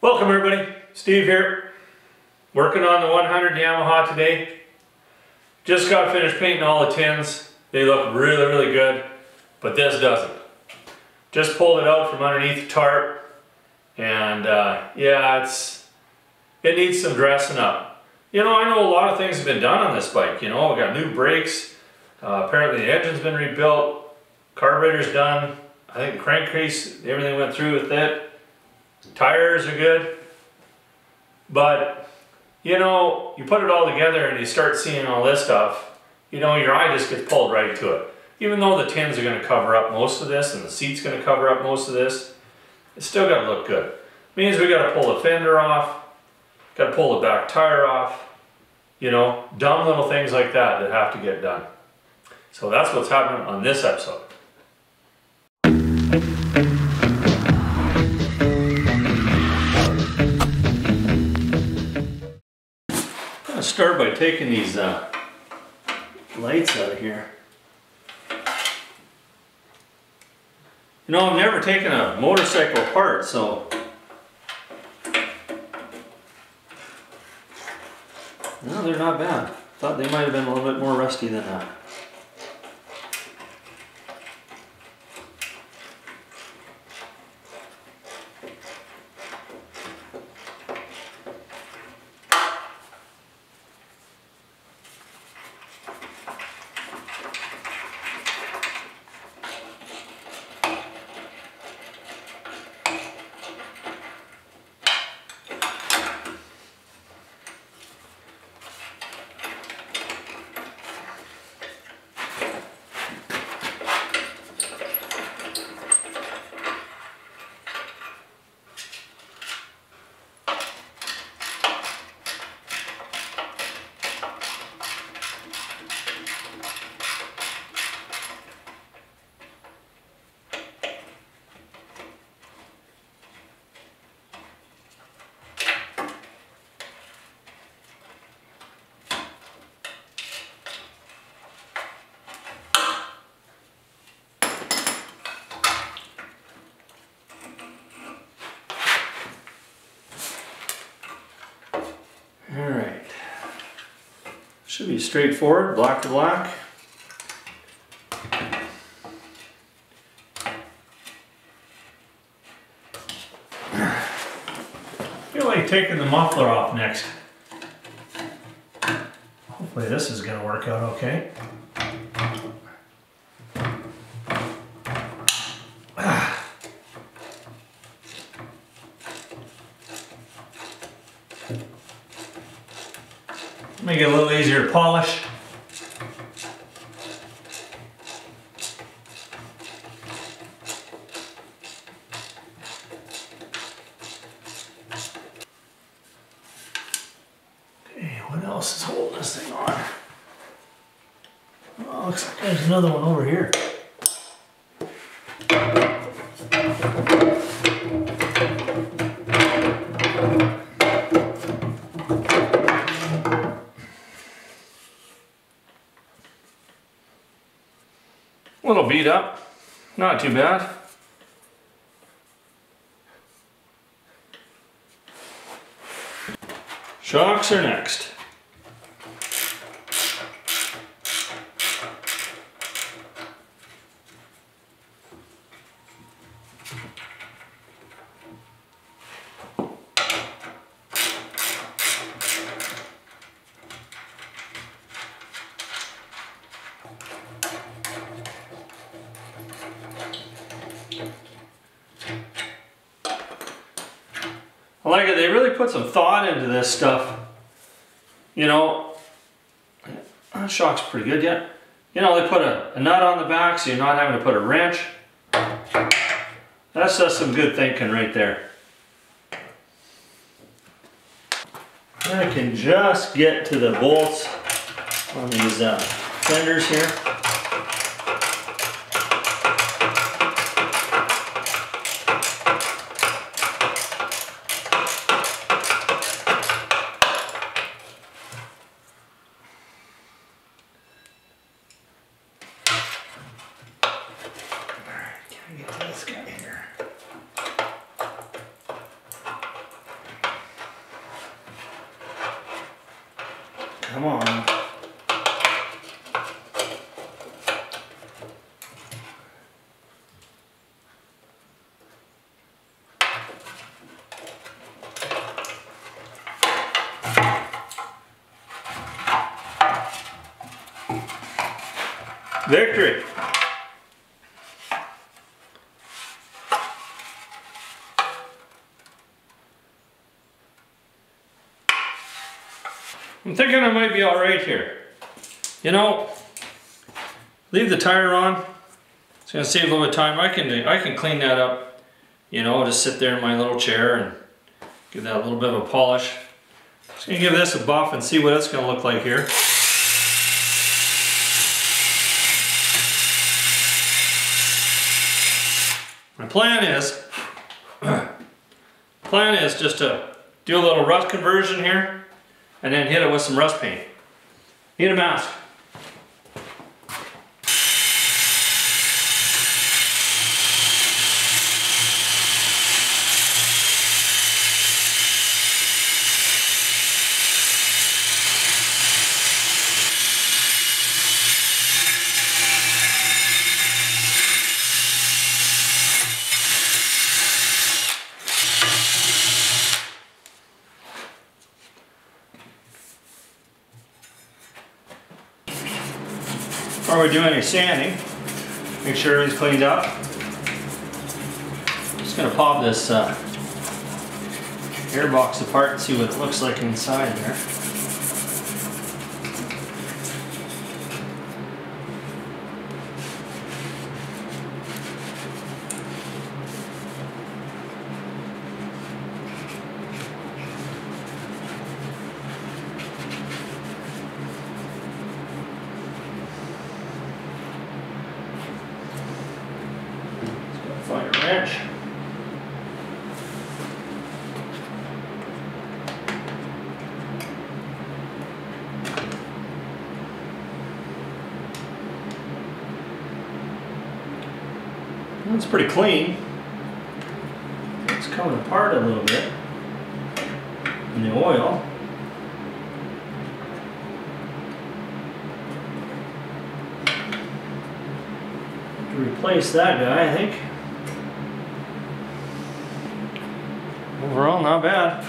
Welcome everybody, Steve here, working on the 100 Yamaha today. Just got finished painting all the tins. They look really good, but this doesn't. Just pulled it out from underneath the tarp, and yeah, it needs some dressing up. You know, I know a lot of things have been done on this bike. You know, we got new brakes, apparently the engine's been rebuilt, carburetor's done, I think the crankcase, everything went through with it. Tires are good, but you know, you put it all together and you start seeing all this stuff, you know, your eye just gets pulled right to it. Even though the tins are going to cover up most of this and the seat's going to cover up most of this, it's still got to look good. Means we got to pull the fender off, got to pull the back tire off, you know, dumb little things like that that have to get done. So that's what's happening on this episode. Start by taking these lights out of here. You know, I've never taken a motorcycle apart, so no, they're not bad. Thought they might have been a little bit more rusty than that. Alright, should be straightforward, black to black. I feel like taking the muffler off next. Hopefully this is going to work out okay. Make it a little easier to polish. Okay, what else is holding this thing on? Oh, looks like there's another one over here. A little beat up, not too bad. Shocks are next. I like it, they really put some thought into this stuff. You know, that shock's pretty good yet. You know, they put a nut on the back so you're not having to put a wrench. That's just some good thinking right there. I can just get to the bolts on these fenders here. Get this guy here. come on. Victory! I'm thinking I might be alright here. You know, leave the tire on. It's going to save a little bit of time. I can clean that up. You know, just sit there in my little chair and give that a little bit of a polish. Just going to give this a buff and see what it's going to look like here. My plan is just to do a little rust conversion here and then hit it with some rust paint. Need a mask. While we're doing any sanding, make sure everything's cleaned up. I'm just going to pop this air box apart and see what it looks like inside there. Find a wrench. That's pretty clean. It's coming apart a little bit in the oil. To replace that guy, I think. Overall, not bad.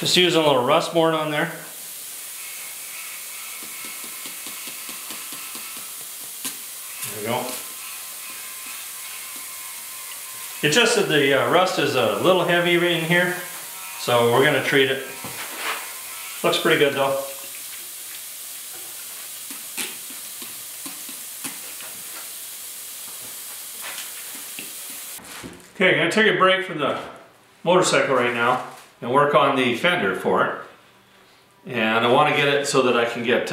Just using a little rust board on there. There we go. It's just that the rust is a little heavy in here, so we're going to treat it. Looks pretty good though. Okay, I'm going to take a break from the motorcycle right now and work on the fender for it. And I want to get it so that I can get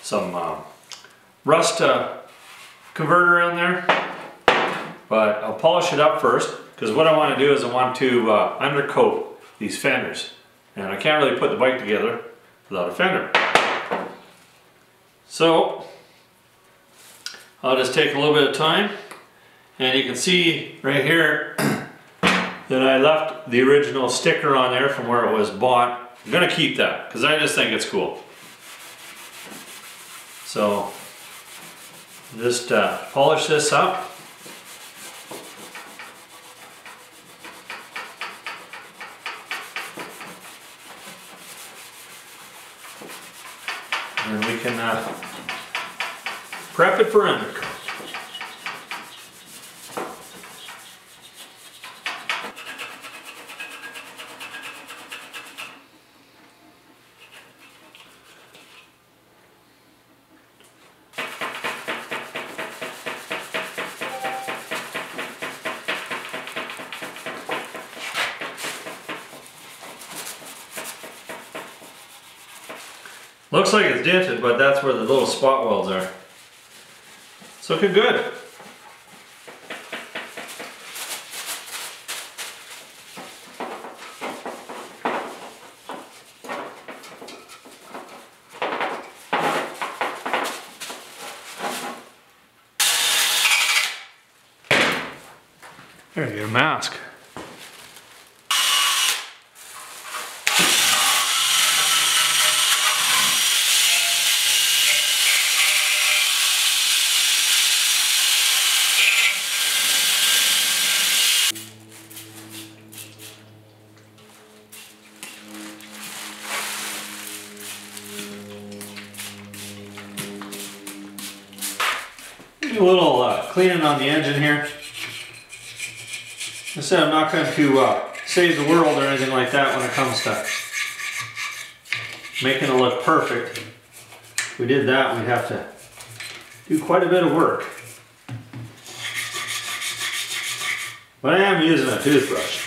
some rust converter in there. But I'll polish it up first, because what I want to do is I want to undercoat these fenders. And I can't really put the bike together without a fender. So I'll just take a little bit of time. And you can see right here that I left the original sticker on there from where it was bought. I'm going to keep that because I just think it's cool. So just polish this up. And we can prep it for undercoat. Looks like it's dented, but that's where the little spot welds are. It's looking good. There you go, mask. Do a little cleaning on the engine here. I said I'm not going to save the world or anything like that when it comes to making it look perfect. If we did that, we'd have to do quite a bit of work. But I am using a toothbrush.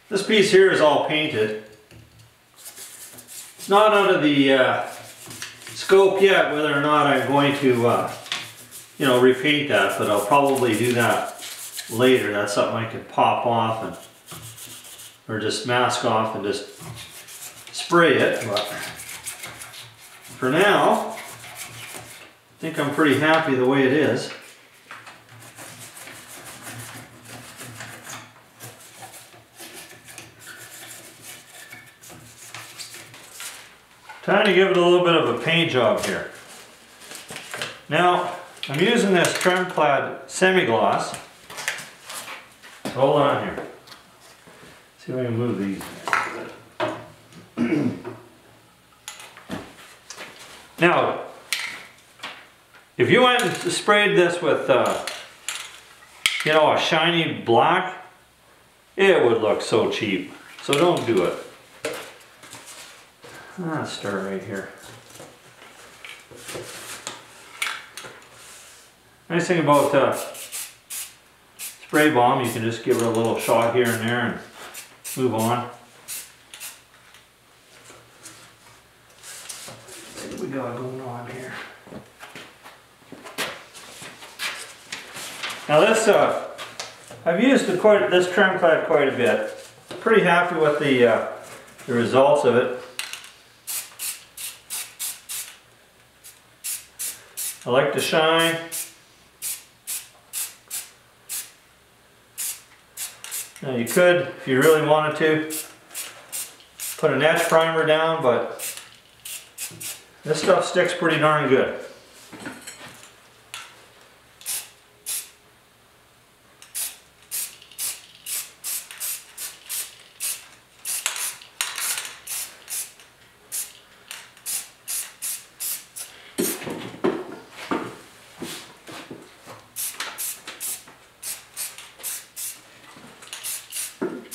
This piece here is all painted. It's not out of the scope yet whether or not I'm going to, you know, repaint that, but I'll probably do that later. That's something I can pop off and, or just mask off and just spray it. But for now, I think I'm pretty happy the way it is. Time to give it a little bit of a paint job here. Now, I'm using this trim clad semi-gloss. Hold on here. See if I can move these. Now, if you went and sprayed this with, you know, a shiny black, it would look so cheap. So don't do it. Let's start right here. Nice thing about spray balm, you can just give it a little shot here and there and move on. Let's see what we got going on here. Now this, I've used this trim clad quite a bit. Pretty happy with the results of it. I like to shine. Now you could, if you really wanted to, put an etch primer down, but this stuff sticks pretty darn good.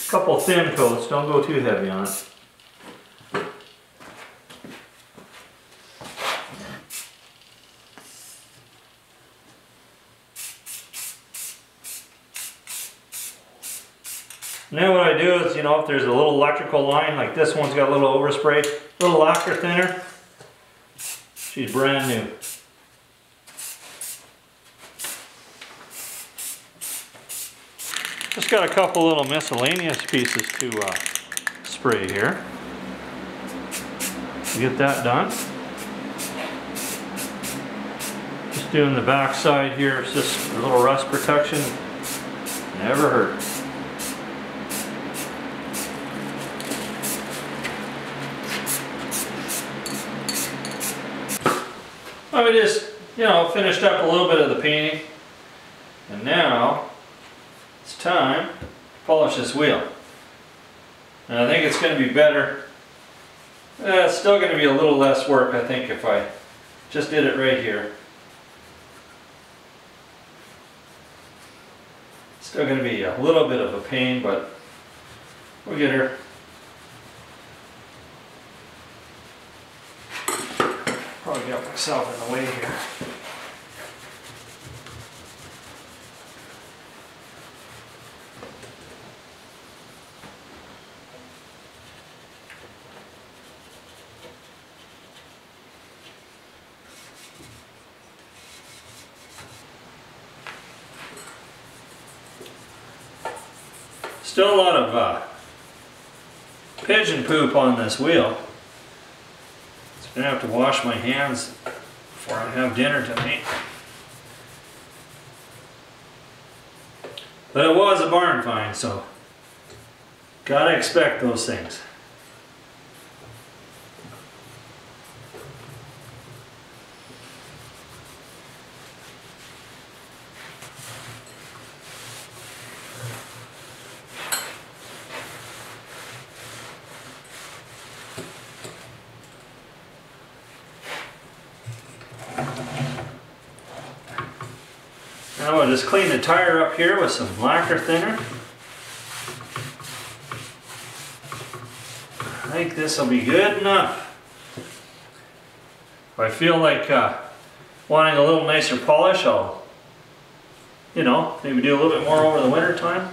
Couple thin coats, don't go too heavy on it. Now what I do is, you know, if there's a little electrical line, like this one's got a little overspray, a little lacquer thinner, she's brand new. Just got a couple little miscellaneous pieces to spray here. Get that done. Just doing the back side here. It's just a little rust protection. Never hurts. I just, you know, finished up a little bit of the painting, and now it's time to polish this wheel. And I think it's going to be better. It's still going to be a little less work, I think, if I just did it right here. Still going to be a little bit of a pain, but we'll get her. Probably got myself in the way here. Still a lot of pigeon poop on this wheel. So I'm gonna have to wash my hands before I have dinner tonight. But it was a barn find, so gotta expect those things. Now I'll just clean the tire up here with some lacquer thinner. I think this will be good enough. If I feel like wanting a little nicer polish, I'll, you know, maybe do a little bit more over the winter time.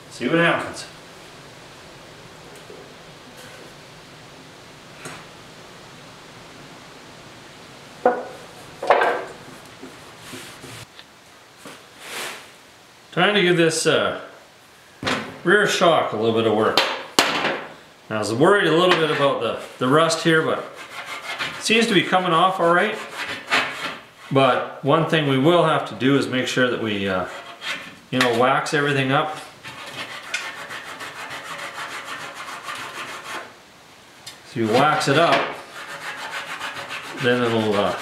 See what happens. Trying to give this rear shock a little bit of work. Now, I was worried a little bit about the rust here, but it seems to be coming off all right. But one thing we will have to do is make sure that we, you know, wax everything up. So you wax it up, then it'll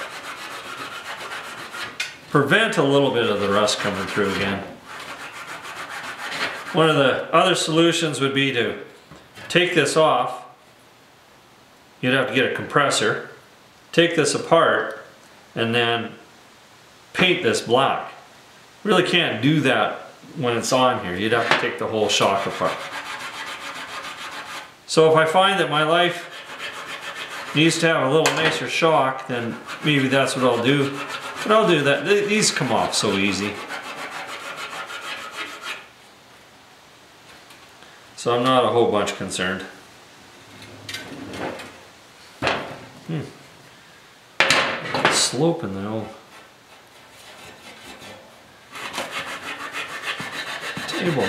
prevent a little bit of the rust coming through again. One of the other solutions would be to take this off. You'd have to get a compressor, take this apart, and then paint this black. Really can't do that when it's on here. You'd have to take the whole shock apart. So if I find that my life needs to have a little nicer shock, then maybe that's what I'll do. But I'll do that. These come off so easy. So I'm not a whole bunch concerned. Slope in the old table.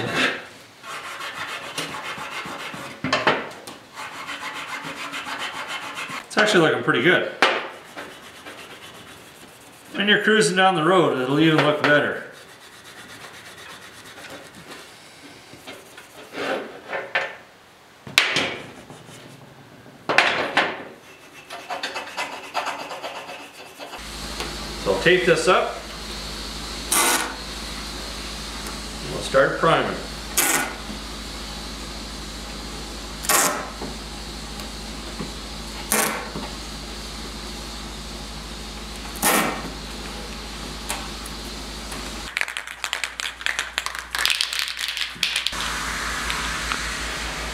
It's actually looking pretty good. When you're cruising down the road, it'll even look better. So I'll tape this up. And we'll start priming.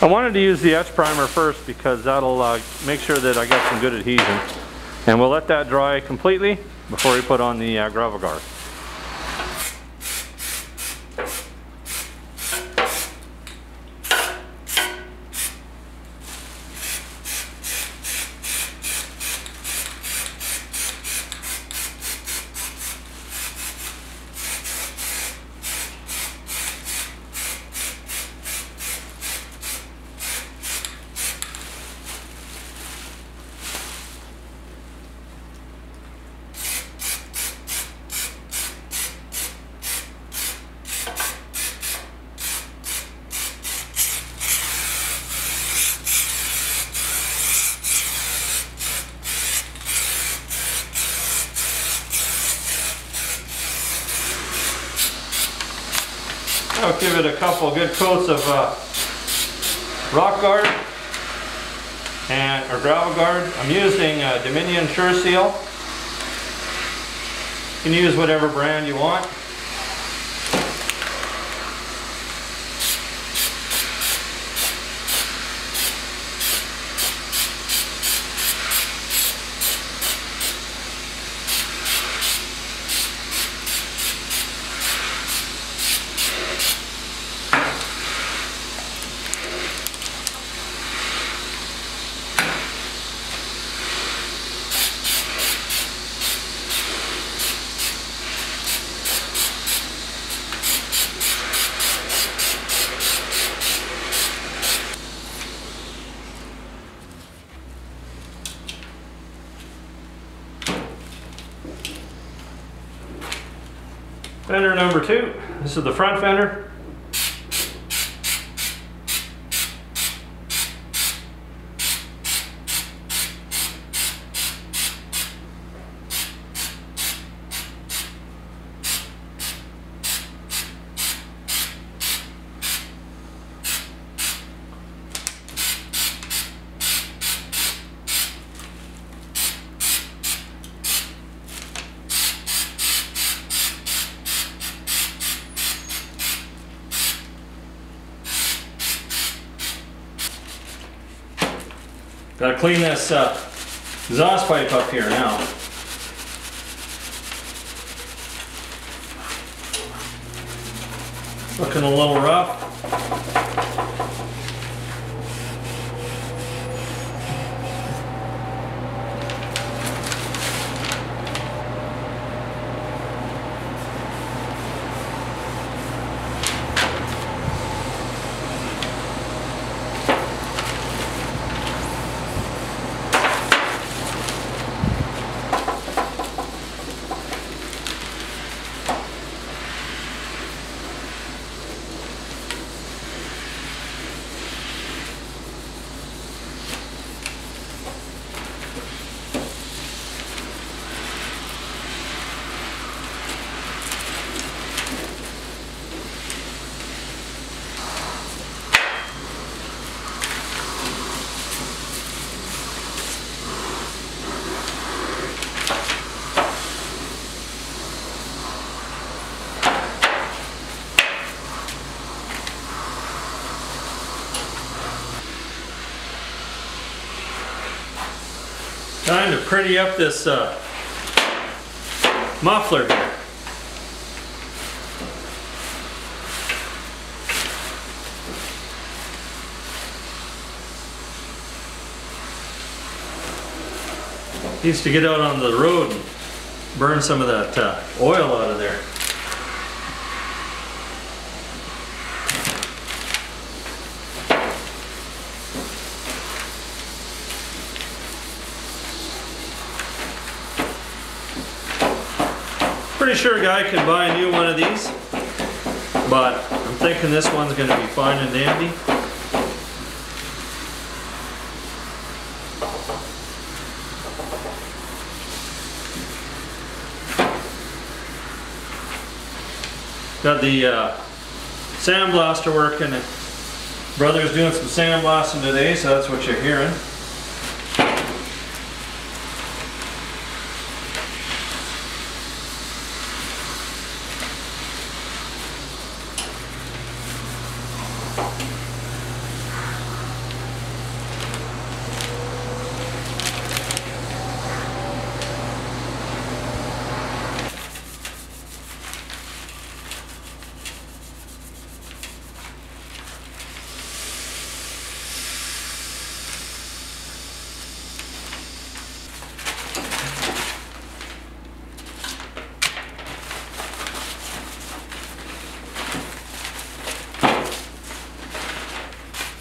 I wanted to use the etch primer first because that'll make sure that I got some good adhesion. And we'll let that dry completely before we put on the gravel guard. I'll give it a couple good coats of rock guard or gravel guard. I'm using Dominion Sure Seal. You can use whatever brand you want. Fender number 2. This is the front fender. Gotta clean this exhaust pipe up here now. Looking a little rough. Time to pretty up this muffler here. Used to get out on the road and burn some of that oil out of there. Pretty sure a guy could buy a new one of these, but I'm thinking this one's going to be fine and dandy. Got the sandblaster working. Brother's doing some sandblasting today, so that's what you're hearing.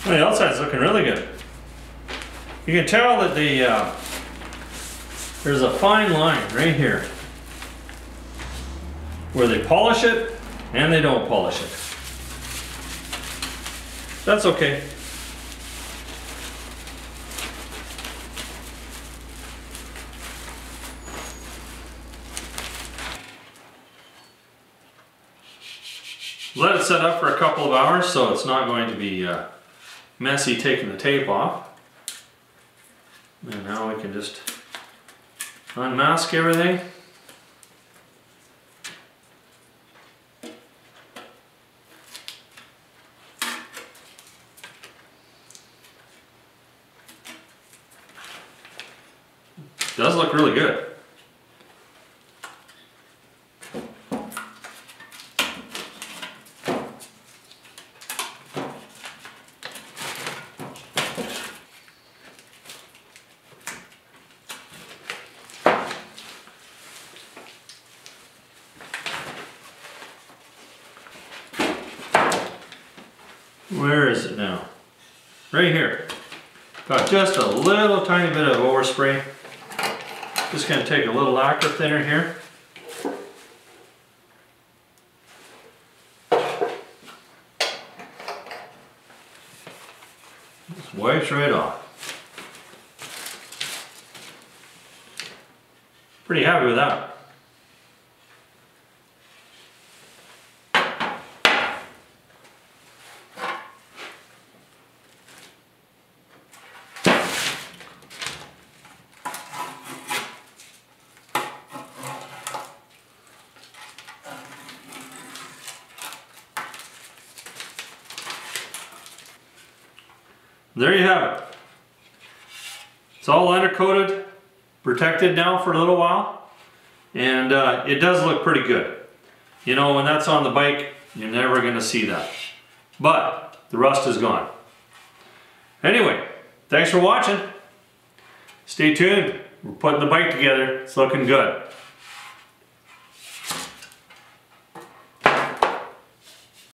Well, the outside's looking really good. You can tell that there's a fine line right here where they polish it and they don't polish it. That's okay. Let it set up for a couple of hours so it's not going to be messy taking the tape off. And now we can just unmask everything. Does look really good. Where is it now? Right here. Got just a little tiny bit of overspray. Just going to take a little lacquer thinner here. Wipes right off. Pretty happy with that. There you have it. It's all undercoated, protected now for a little while, and it does look pretty good. You know, when that's on the bike, you're never going to see that. But the rust is gone. Anyway, thanks for watching. Stay tuned. We're putting the bike together. It's looking good.